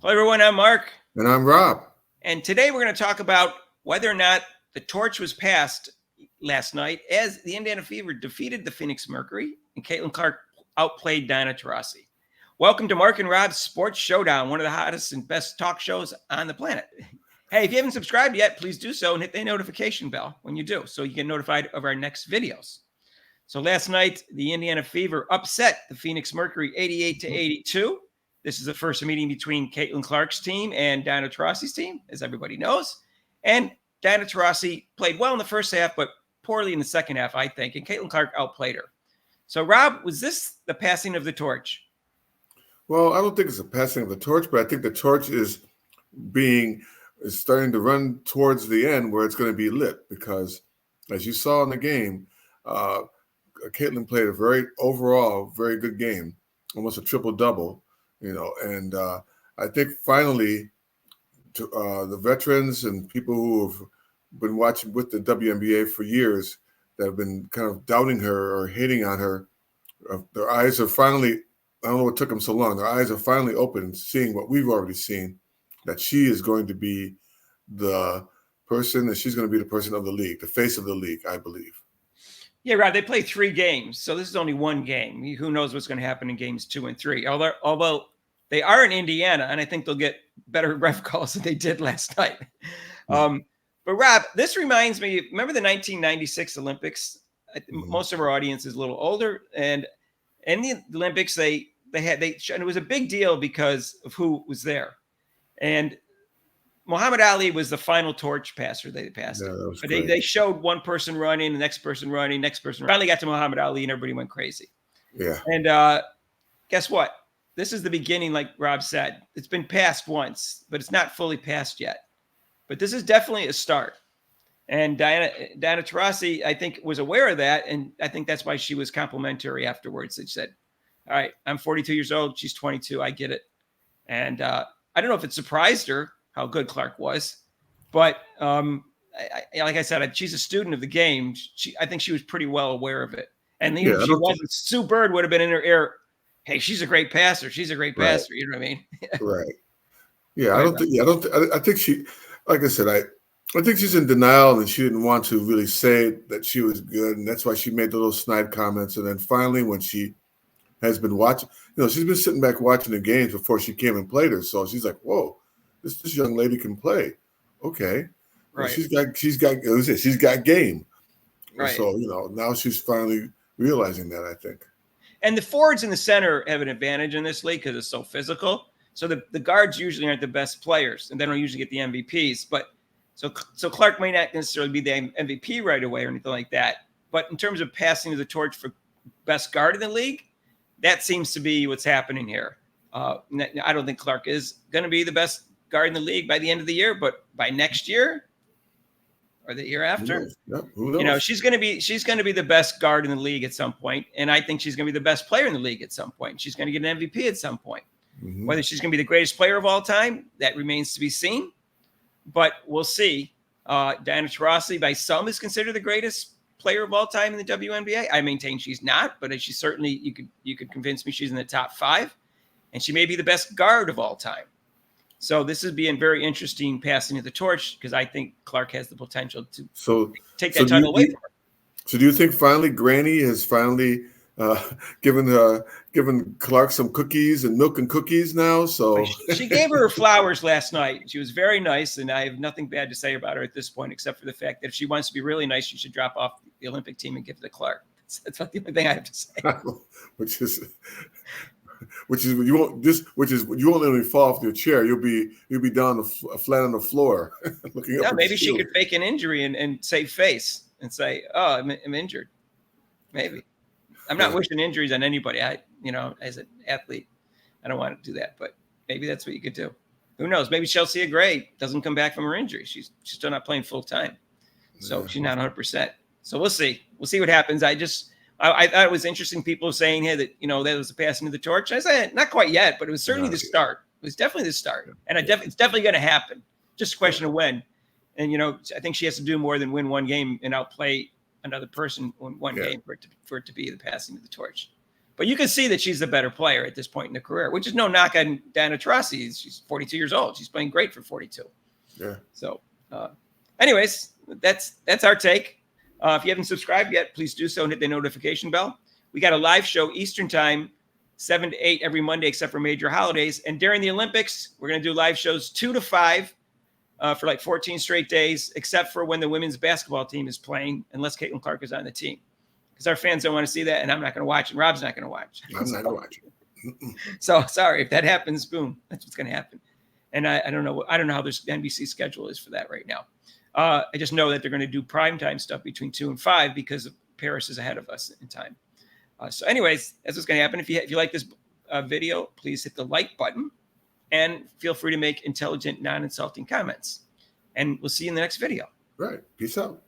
Hello, everyone. I'm Mark. And I'm Rob. And today we're going to talk about whether or not the torch was passed last night as the Indiana Fever defeated the Phoenix Mercury and Caitlin Clark outplayed Dinah Taurasi. Welcome to Mark and Rob's Sports Showdown, one of the hottest and best talk shows on the planet. Hey, if you haven't subscribed yet, please do so and hit the notification bell when you do so you get notified of our next videos. So last night, the Indiana Fever upset the Phoenix Mercury 88-82. This is the first meeting between Caitlin Clark's team and Dinah Taurasi's team, as everybody knows. And Dinah Taurasi played well in the first half, but poorly in the second half, I think. And Caitlin Clark outplayed her. So, Rob, was this the passing of the torch? Well, I don't think it's a passing of the torch, but I think the torch is starting to run towards the end where it's going to be lit because, as you saw in the game, Caitlin played a very good game, almost a triple-double, and I think finally the veterans and people who have been watching with the WNBA for years that have been kind of doubting her or hating on her, their eyes are finally, I don't know what took them so long, their eyes are finally open, seeing what we've already seen, that she is going to be the person, that she's going to be the person of the league, the face of the league, I believe. Yeah, Rob, they play 3 games, so this is only one game. Who knows what's going to happen in games 2 and 3. Although they are in Indiana, and I think they'll get better ref calls than they did last night. But Rob, this reminds me, remember the 1996 Olympics? Most of our audience is a little older, and in the Olympics, and it was a big deal because of who was there. And Muhammad Ali was the final torch passer they passed. Yeah, they showed one person running, the next person running, Finally got to Muhammad Ali, and everybody went crazy. Yeah. And guess what? This is the beginning, like Rob said. It's been passed once, but it's not fully passed yet. But this is definitely a start. And Dinah Taurasi, I think, was aware of that, and I think that's why she was complimentary afterwards. She said, all right, I'm 42 years old. She's 22. I get it. And I don't know if it surprised her how good Clark was, but like I said, she's a student of the game. I think she was pretty well aware of it. And even if she wasn't, Sue Bird would have been in her ear. Hey, she's a great passer. She's a great passer. Right. You know what I mean? Right. Yeah, I think she, like I said, I think she's in denial, and she didn't want to really say that she was good, and that's why she made the little snide comments. And then finally, when she has been watching, she's been sitting back watching the games before she came and played her. So she's like, "Whoa, this young lady can play." Okay, right. She's got game. Right. So now she's finally realizing that, I think. And the forwards in the center have an advantage in this league because it's so physical. So the guards usually aren't the best players, and they don't usually get the MVPs. But so Clark may not necessarily be the MVP right away or anything like that. But in terms of passing to the torch for best guard in the league, that seems to be what's happening here. I don't think Clark is going to be the best guard in the league by the end of the year, but by next year or the year after, who knows? She's going to be the best guard in the league at some point, and I think she's going to be the best player in the league at some point. She's going to get an MVP at some point. Mm-hmm. Whether she's going to be the greatest player of all time, that remains to be seen. But we'll see. Dinah Taurasi, by some, is considered the greatest player of all time in the WNBA. I maintain she's not, but she's certainly, you could convince me she's in the top 5, and she may be the best guard of all time. So this is being very interesting, passing of the torch, because I think Clark has the potential to take that title away from her. So do you think finally Granny has given Clark some cookies and milk and cookies now? So she gave her flowers last night. She was very nice, and I have nothing bad to say about her at this point, except for the fact that if she wants to be really nice, she should drop off the Olympic team and give it to Clark. That's about the only thing I have to say. Which is you won't let me fall off your chair. You'll be down flat on the floor looking up. Yeah, maybe she could fake an injury and save face and say, "Oh, I'm injured." Maybe. I'm not wishing injuries on anybody. As an athlete, I don't want to do that, but maybe that's what you could do. Who knows? Maybe Chelsea Gray doesn't come back from her injury. She's still not playing full time, so she's not 100%. So we'll see. We'll see what happens. I thought it was interesting. People saying here that that was the passing of the torch. I said not quite yet, but it was certainly the start. It was definitely the start, and it's definitely going to happen. Just a question of when. And I think she has to do more than win one game and outplay another person in one game for it to be the passing of the torch. But you can see that she's the better player at this point in the career, which is no knock on Diana Taurasi. She's 42 years old. She's playing great for 42. Yeah. So, anyways, that's our take. If you haven't subscribed yet, please do so and hit the notification bell. We got a live show Eastern time, 7 to 8 every Monday, except for major holidays. And during the Olympics, we're going to do live shows 2 to 5 for like 14 straight days, except for when the women's basketball team is playing, unless Caitlin Clark is on the team. Because our fans don't want to see that, and I'm not going to watch, and Rob's not going to watch. I'm not going to watch it. So sorry if that happens. Boom, that's what's going to happen. And I don't know how the NBC schedule is for that right now. I just know that they're going to do primetime stuff between 2 and 5 because Paris is ahead of us in time. So, anyways, that's what's going to happen. If you like this video, please hit the like button, and feel free to make intelligent, non-insulting comments. And we'll see you in the next video. Right. Peace out.